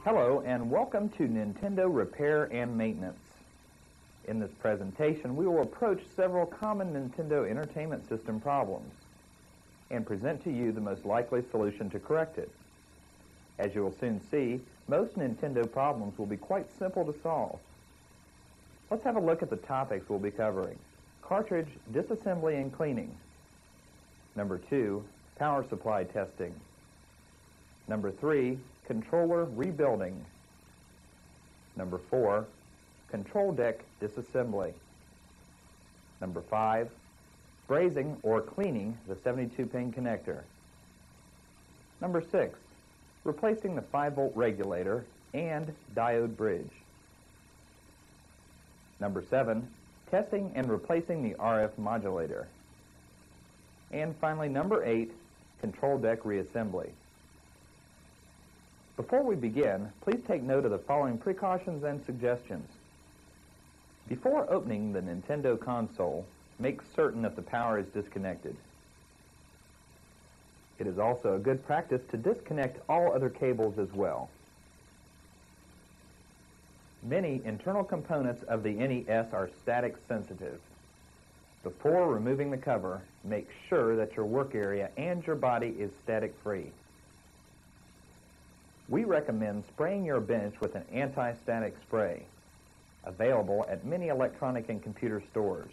Hello and welcome to Nintendo Repair and Maintenance. In this presentation, we will approach several common Nintendo Entertainment System problems and present to you the most likely solution to correct it. As you will soon see, most Nintendo problems will be quite simple to solve. Let's have a look at the topics we'll be covering. Cartridge disassembly and cleaning. Number 2, power supply testing. Number 3, controller rebuilding. Number 4, control deck disassembly. Number 5, brazing or cleaning the 72-pin connector. Number 6, replacing the 5-volt regulator and diode bridge. Number 7, testing and replacing the RF modulator. And finally, number 8, control deck reassembly. Before we begin, please take note of the following precautions and suggestions. Before opening the Nintendo console, make certain that the power is disconnected. It is also a good practice to disconnect all other cables as well. Many internal components of the NES are static sensitive. Before removing the cover, make sure that your work area and your body is static free. We recommend spraying your bench with an anti-static spray, available at many electronic and computer stores.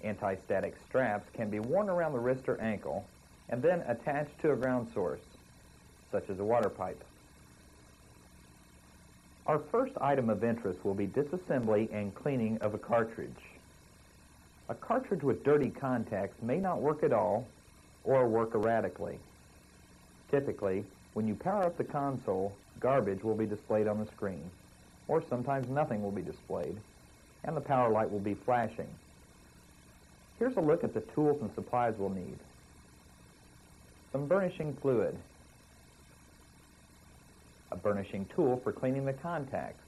Anti-static straps can be worn around the wrist or ankle and then attached to a ground source, such as a water pipe. Our first item of interest will be disassembly and cleaning of a cartridge. A cartridge with dirty contacts may not work at all or work erratically. Typically, when you power up the console, garbage will be displayed on the screen, or sometimes nothing will be displayed, and the power light will be flashing. Here's a look at the tools and supplies we'll need. Some burnishing fluid, a burnishing tool for cleaning the contacts,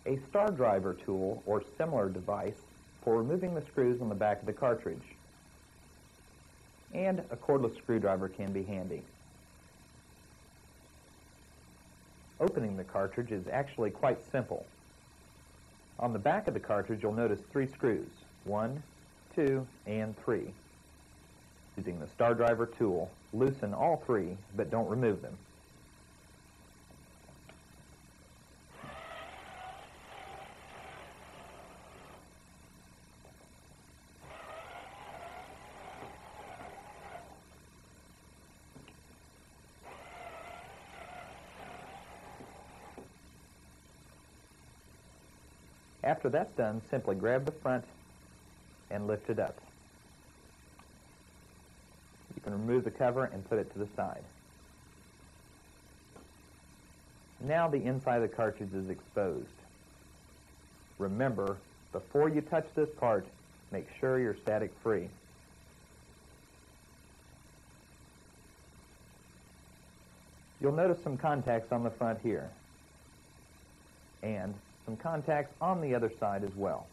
a star driver tool or similar device for removing the screws on the back of the cartridge, and a cordless screwdriver can be handy. Opening the cartridge is actually quite simple. On the back of the cartridge you'll notice 3 screws, 1, 2, and 3. Using the star driver tool, loosen all 3, but don't remove them. After that's done, simply grab the front and lift it up. You can remove the cover and put it to the side. Now the inside of the cartridge is exposed. Remember, before you touch this part, make sure you're static free. You'll notice some contacts on the front here, and some contacts on the other side as well.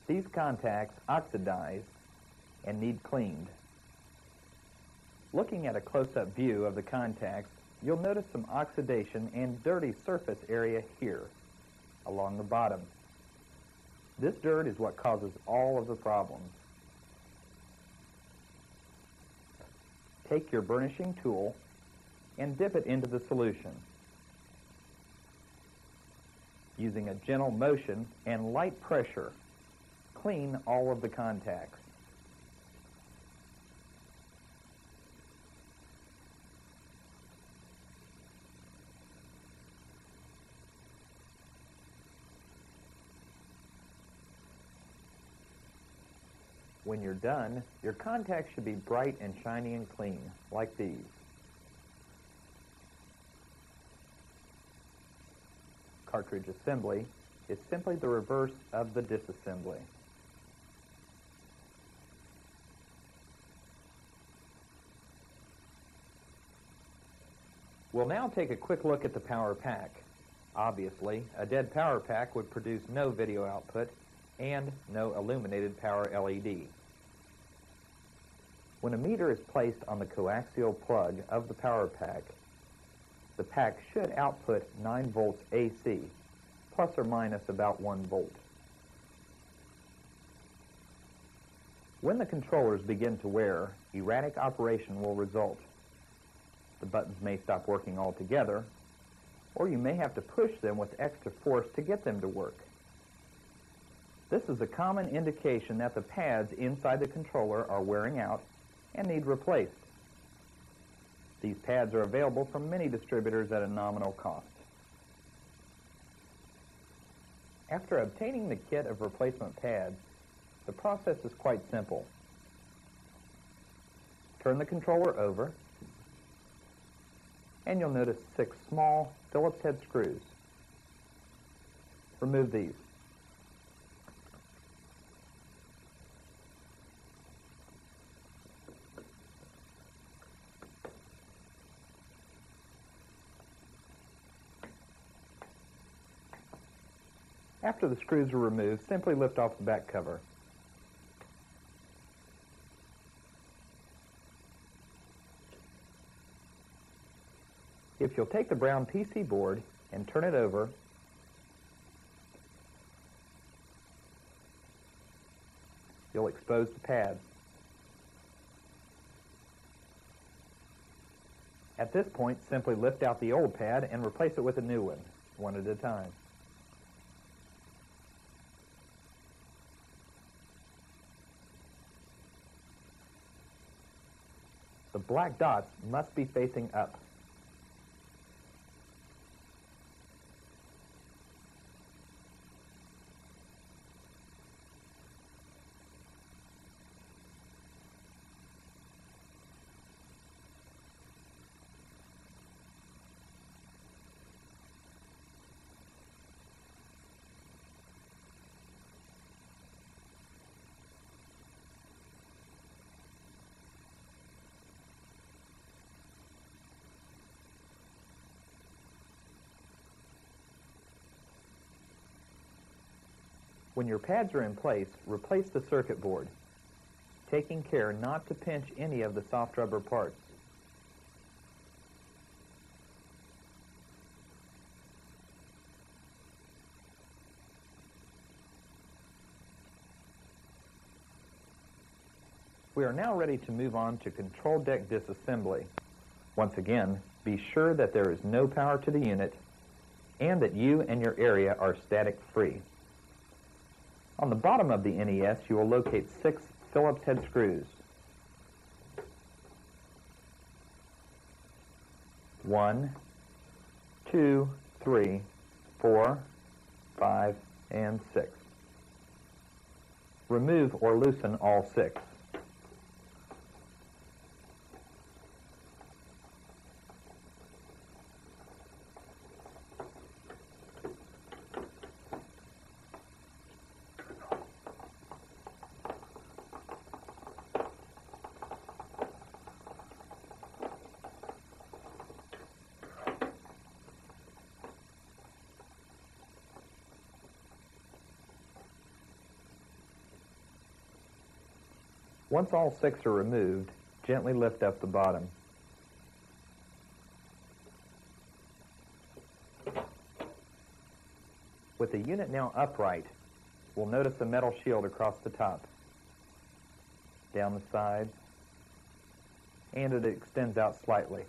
These contacts oxidize and need cleaned. Looking at a close-up view of the contacts, you'll notice some oxidation and dirty surface area here, along the bottom. This dirt is what causes all of the problems. Take your burnishing tool and dip it into the solution. Using a gentle motion and light pressure, clean all of the contacts. When you're done, your contacts should be bright and shiny and clean, like these. cartridge assembly is simply the reverse of the disassembly. We'll now take a quick look at the power pack. Obviously, a dead power pack would produce no video output and no illuminated power LED. When a meter is placed on the coaxial plug of the pack should output 9 volts AC, plus or minus about 1 volt. When the controllers begin to wear, erratic operation will result. The buttons may stop working altogether, or you may have to push them with extra force to get them to work. This is a common indication that the pads inside the controller are wearing out and need replaced. These pads are available from many distributors at a nominal cost. After obtaining the kit of replacement pads, the process is quite simple. Turn the controller over, and you'll notice 6 small Phillips head screws. Remove these. After the screws are removed, simply lift off the back cover. If you'll take the brown PC board and turn it over, you'll expose the pads. At this point, simply lift out the old pad and replace it with a new one at a time. The black dots must be facing up. When your pads are in place, replace the circuit board, taking care not to pinch any of the soft rubber parts. We are now ready to move on to control deck disassembly. Once again, be sure that there is no power to the unit and that you and your area are static free. On the bottom of the NES, you will locate 6 Phillips head screws. 1, 2, 3, 4, 5, and 6. Remove or loosen all 6. Once all 6 are removed, gently lift up the bottom. With the unit now upright, we'll notice a metal shield across the top, down the sides, and it extends out slightly.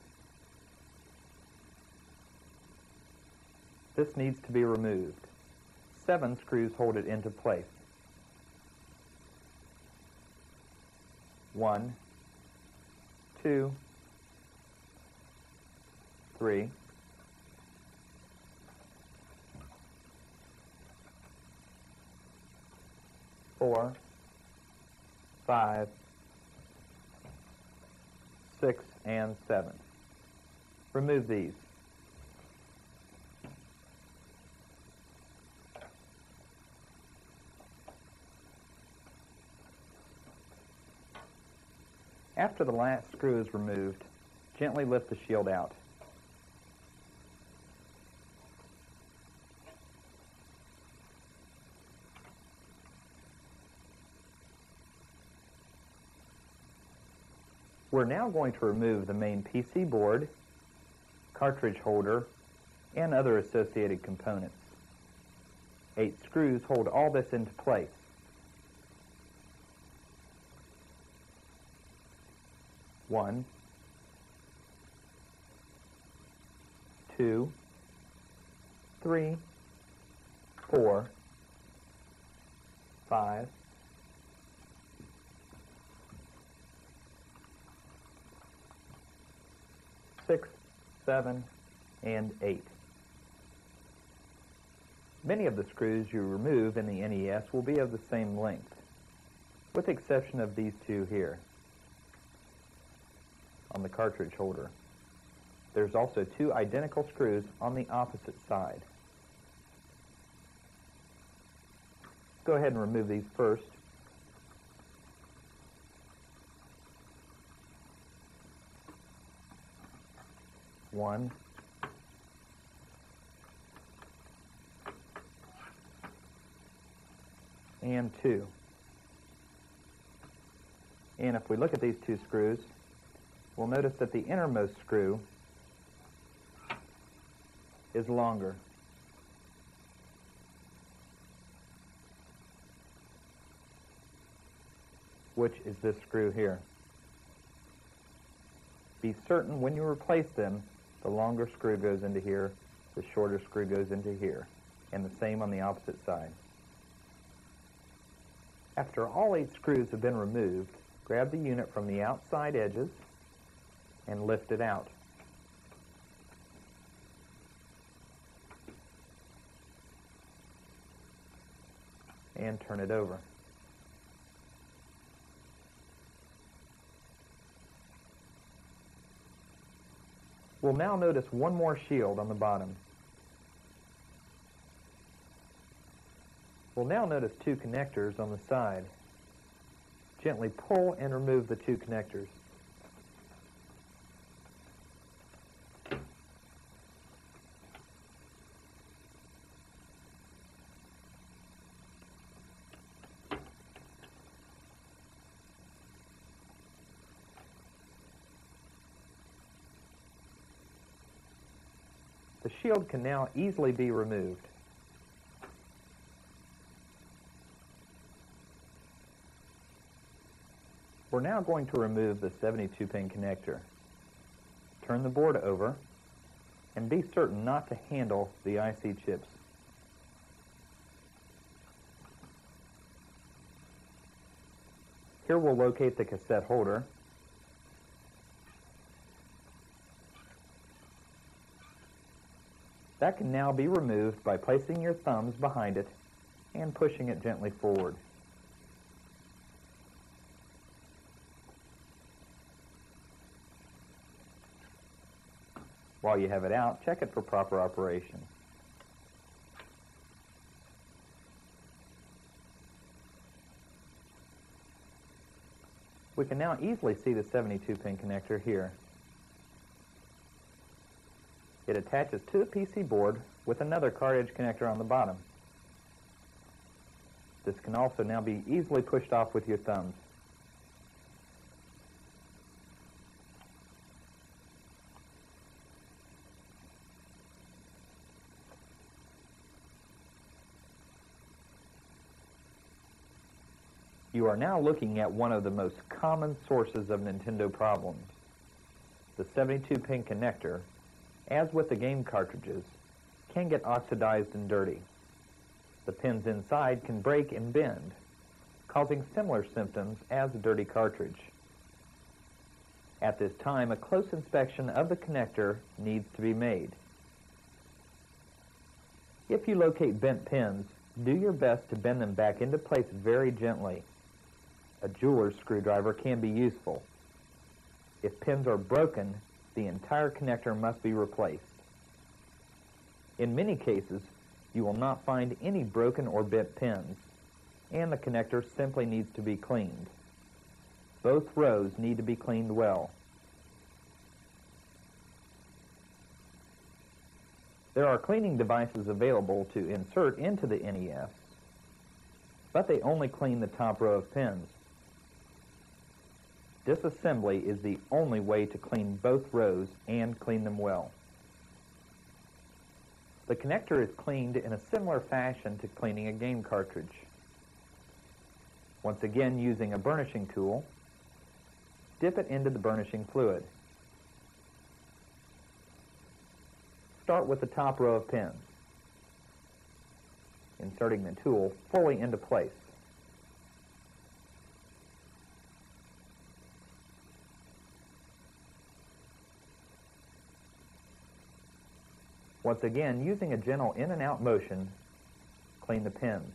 This needs to be removed. 7 screws hold it into place. 1, 2, 3, 4, 5, 6, and 7. Remove these. After the last screw is removed, gently lift the shield out. We're now going to remove the main PC board, cartridge holder, and other associated components. 8 screws hold all this into place. One, 2, 3, 4, 5, 6, 7, and 8. Many of the screws you remove in the NES will be of the same length, with the exception of these two here on the cartridge holder. There's also 2 identical screws on the opposite side. Go ahead and remove these first. One, and 2. And if we look at these 2 screws, we'll notice that the innermost screw is longer. Which is this screw here. Be certain when you replace them, the longer screw goes into here, the shorter screw goes into here, and the same on the opposite side. After all 8 screws have been removed, grab the unit from the outside edges and lift it out. And turn it over. We'll now notice one more shield on the bottom. We'll now notice 2 connectors on the side. Gently pull and remove the 2 connectors. The shield can now easily be removed. We're now going to remove the 72-pin connector. Turn the board over and be certain not to handle the IC chips. Here we'll locate the cassette holder. That can now be removed by placing your thumbs behind it and pushing it gently forward. While you have it out, check it for proper operation. We can now easily see the 72-pin connector here. It attaches to the PC board with another cartridge connector on the bottom. This can also now be easily pushed off with your thumbs. You are now looking at one of the most common sources of Nintendo problems. The 72-pin connector, as with the game cartridges, can get oxidized and dirty. The pins inside can break and bend, causing similar symptoms as a dirty cartridge. At this time, a close inspection of the connector needs to be made. If you locate bent pins, do your best to bend them back into place very gently. A jeweler's screwdriver can be useful. If pins are broken, the entire connector must be replaced. In many cases, you will not find any broken or bent pins, and the connector simply needs to be cleaned. Both rows need to be cleaned well. There are cleaning devices available to insert into the NES, but they only clean the top row of pins. Disassembly is the only way to clean both rows and clean them well. The connector is cleaned in a similar fashion to cleaning a game cartridge. Once again, using a burnishing tool, dip it into the burnishing fluid. Start with the top row of pins, inserting the tool fully into place. Once again, using a gentle in and out motion, clean the pins.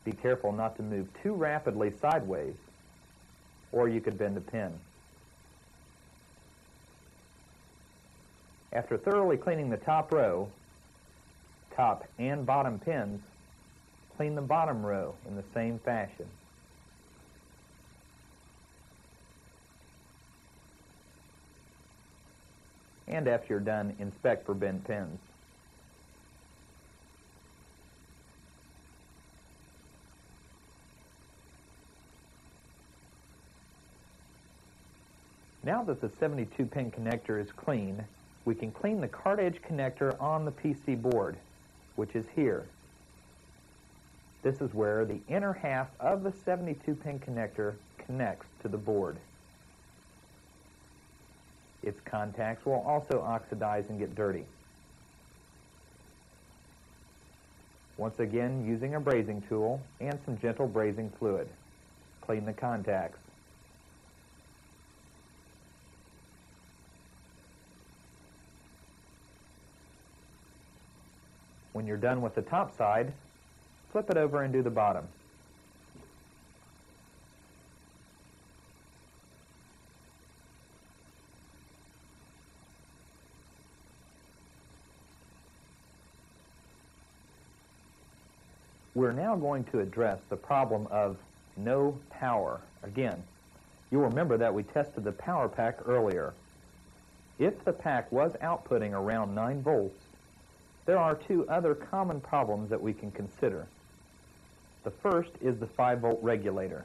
Be careful not to move too rapidly sideways, or you could bend the pin. After thoroughly cleaning the top row, top and bottom pins, clean the bottom row in the same fashion. And after you're done, inspect for bent pins. Now that the 72-pin connector is clean, we can clean the card edge connector on the PC board, which is here. This is where the inner half of the 72-pin connector connects to the board. Its contacts will also oxidize and get dirty. Once again, using a brazing tool and some gentle brazing fluid, clean the contacts. When you're done with the top side, flip it over and do the bottom. We're now going to address the problem of no power. Again, you'll remember that we tested the power pack earlier. If the pack was outputting around 9 volts, there are two other common problems that we can consider. The first is the 5-volt regulator.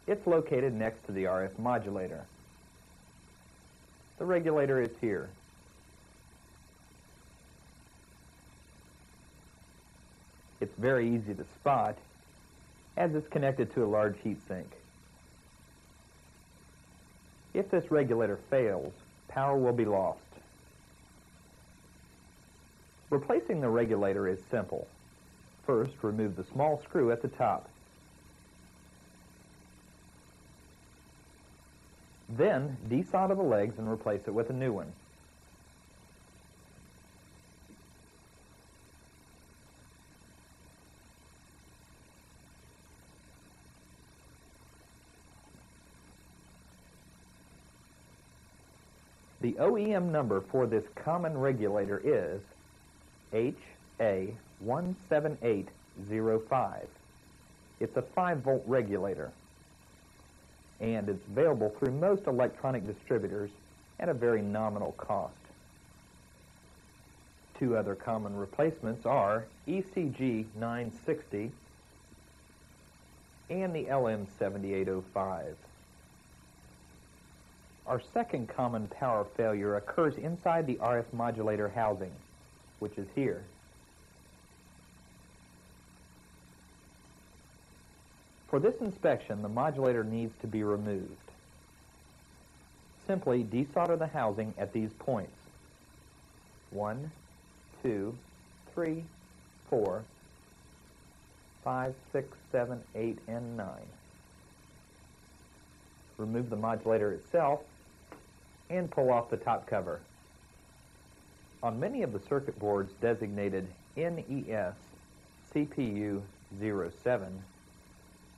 It's located next to the RF modulator. The regulator is here. It's very easy to spot as it's connected to a large heatsink. If this regulator fails, power will be lost. Replacing the regulator is simple. First, remove the small screw at the top. Then, desolder the legs and replace it with a new one. The OEM number for this common regulator is HA17805. It's a 5-volt regulator, and it's available through most electronic distributors at a very nominal cost. Two other common replacements are ECG960 and the LM7805. Our second common power failure occurs inside the RF modulator housing, which is here. For this inspection, the modulator needs to be removed. Simply desolder the housing at these points. 1, 2, 3, 4, 5, 6, 7, 8, and 9. Remove the modulator itself and pull off the top cover. On many of the circuit boards designated NES CPU 07,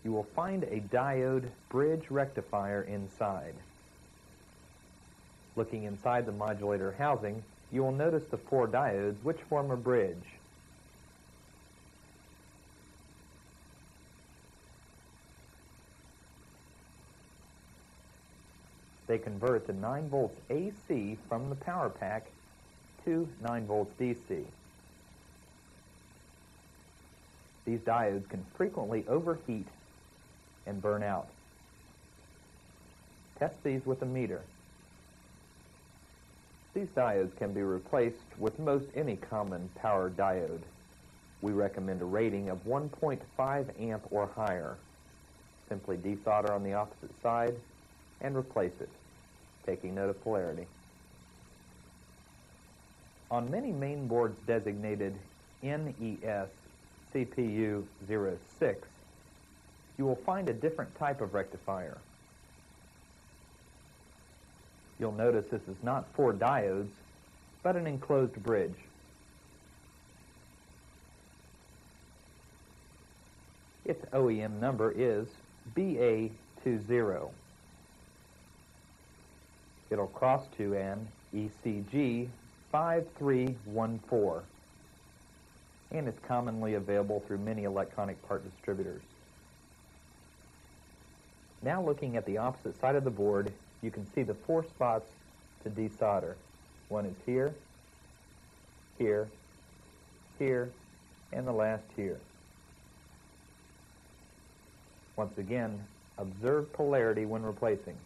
you will find a diode bridge rectifier inside. Looking inside the modulator housing, you will notice the 4 diodes which form a bridge. They convert the 9 volts AC from the power pack to 9 volts DC. These diodes can frequently overheat and burn out. Test these with a meter. These diodes can be replaced with most any common power diode. We recommend a rating of 1.5 amp or higher. Simply desolder on the opposite side and replace it, taking note of polarity. On many main boards designated NES CPU 06, you will find a different type of rectifier. You'll notice this is not 4 diodes, but an enclosed bridge. Its OEM number is BA20. It'll cross to an ECG 5314, and it's commonly available through many electronic part distributors. Now looking at the opposite side of the board, you can see the 4 spots to desolder. One is here, here, here, and the last here. Once again, observe polarity when replacing.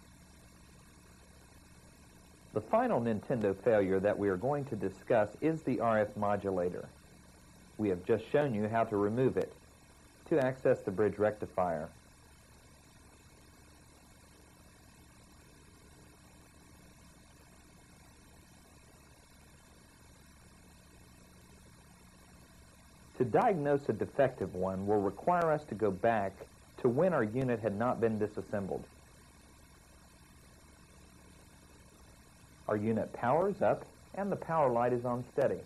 The final Nintendo failure that we are going to discuss is the RF modulator. We have just shown you how to remove it to access the bridge rectifier. To diagnose a defective one will require us to go back to when our unit had not been disassembled. Our unit powers up and the power light is on steady.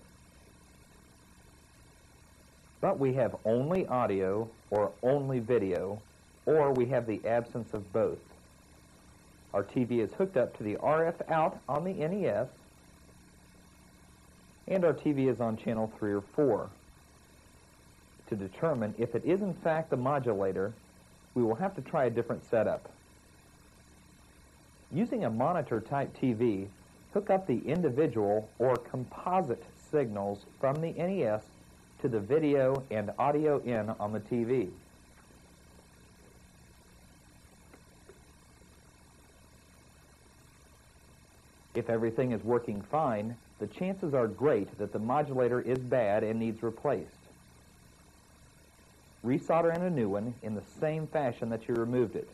But we have only audio or only video, or we have the absence of both. Our TV is hooked up to the RF out on the NES, and our TV is on channel 3 or 4. To determine if it is in fact the modulator, we will have to try a different setup. Using a monitor type TV, hook up the individual or composite signals from the NES to the video and audio in on the TV. If everything is working fine, the chances are great that the modulator is bad and needs replaced. Resolder in a new one in the same fashion that you removed it.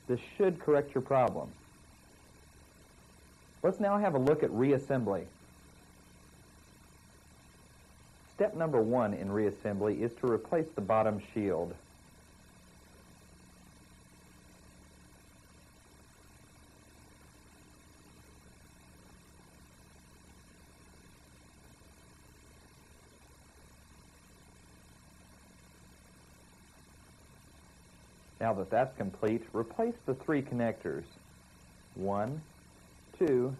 This should correct your problem. Let's now have a look at reassembly. Step number 1 in reassembly is to replace the bottom shield. Now that that's complete, replace the 3 connectors. 1, 2,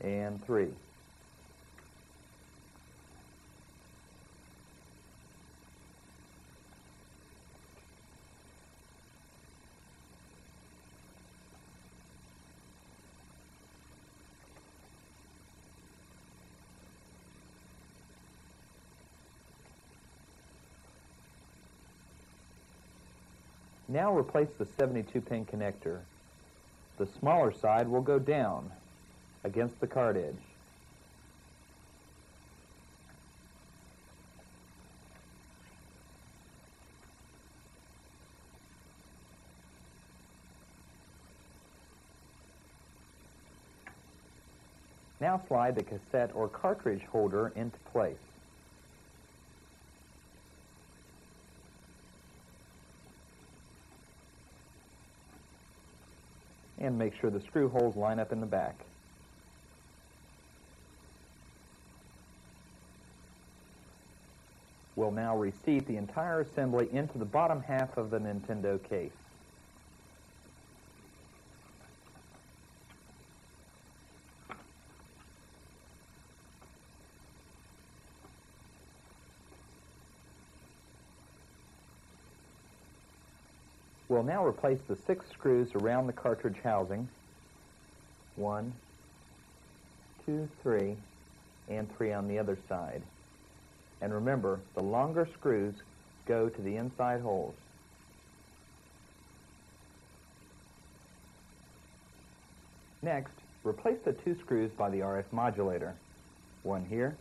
and 3. Now replace the 72-pin connector. The smaller side will go down against the card edge. Now slide the cassette or cartridge holder into place. And make sure the screw holes line up in the back. We'll now reseat the entire assembly into the bottom half of the Nintendo case. We'll now replace the 6 screws around the cartridge housing. 1, 2, 3, and 3 on the other side. And remember, the longer screws go to the inside holes. Next, replace the 2 screws by the RF modulator. 1 here,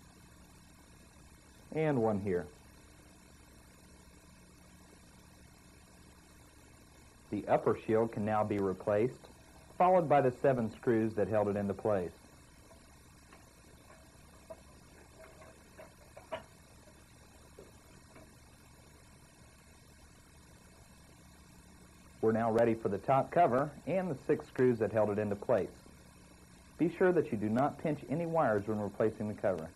and 1 here. The upper shield can now be replaced, followed by the 7 screws that held it into place. We're now ready for the top cover and the 6 screws that held it into place. Be sure that you do not pinch any wires when replacing the cover.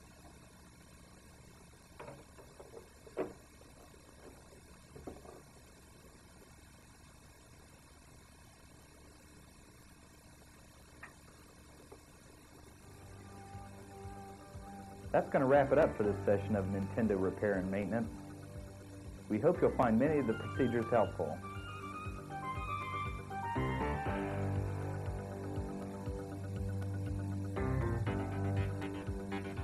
That's going to wrap it up for this session of Nintendo Repair and Maintenance. We hope you'll find many of the procedures helpful.